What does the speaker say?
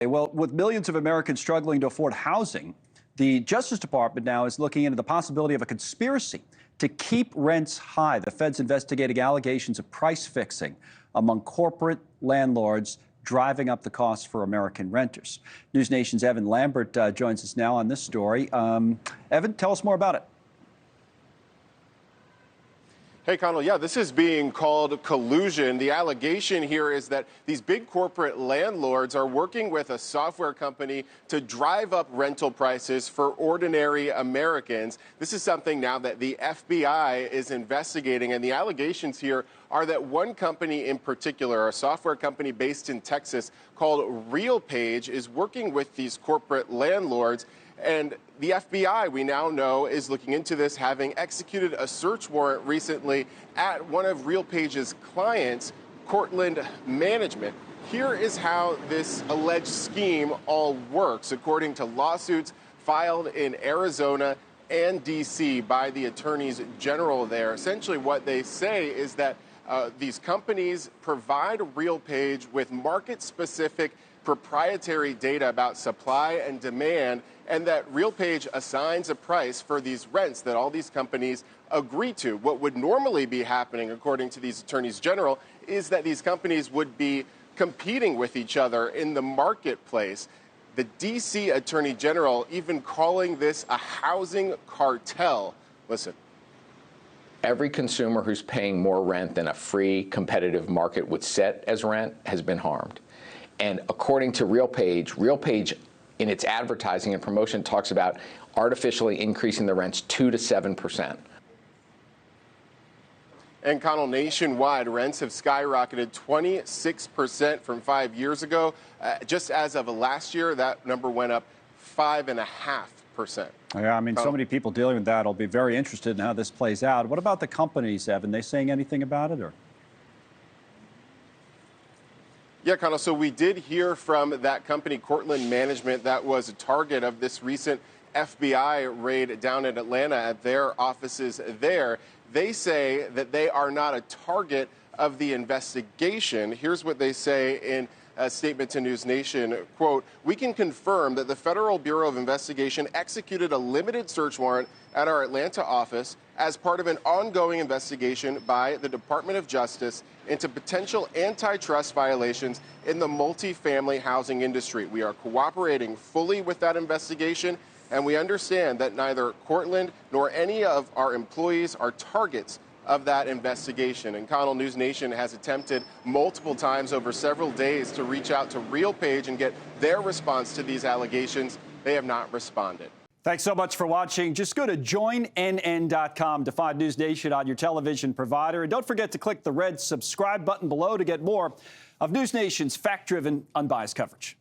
Well, with millions of Americans struggling to afford housing, the Justice Department now is looking into the possibility of a conspiracy to keep rents high. The Fed's investigating allegations of price fixing among corporate landlords, driving up the costs for American renters. News Nation's Evan Lambert joins us now on this story. Evan, tell us more about it. Hey, Connell, yeah, this is being called collusion. The allegation here is that these big corporate landlords are working with a software company to drive up rental prices for ordinary Americans. This is something now that the FBI is investigating, and the allegations here are that one company in particular, a software company based in Texas called RealPage, is working with these corporate landlords. And the FBI, we now know, is looking into this, having executed a search warrant recently at one of RealPage's clients, Cortland Management. Here is how this alleged scheme all works, according to lawsuits filed in Arizona and D.C. by the attorneys general there. Essentially, what they say is that these companies provide RealPage with market-specific proprietary data about supply and demand, and that RealPage assigns a price for these rents that all these companies agree to. What would normally be happening, according to these attorneys general, is that these companies would be competing with each other in the marketplace. The D.C. Attorney General even calling this a housing cartel. Listen. Every consumer who's paying more rent than a free competitive market would set as rent has been harmed. And according to RealPage in its advertising and promotion talks about artificially increasing the rents 2 to 7%. And Connell, nationwide, rents have skyrocketed 26% from 5 years ago. Just as of last year, that number went up 5.5%. Yeah, I mean, so many people dealing with that will be very interested in how this plays out. What about the companies, Evan? They saying anything about it, or? Yeah, Connell, so we did hear from that company, Cortland Management, that was a target of this recent FBI raid down in Atlanta at their offices there. They say that they are not a target of the investigation. Here's what they say in a statement to News Nation, quote, "We can confirm that the Federal Bureau of Investigation executed a limited search warrant at our Atlanta office as part of an ongoing investigation by the Department of Justice into potential antitrust violations in the multifamily housing industry. We are cooperating fully with that investigation, and we understand that neither Cortland nor any of our employees are targets of that investigation." And Connell, News Nation has attempted multiple times over several days to reach out to RealPage and get their response to these allegations. They have not responded. Thanks so much for watching. Just go to joinnn.com to find News Nation on your television provider. And don't forget to click the red subscribe button below to get more of News Nation's fact-driven, unbiased coverage.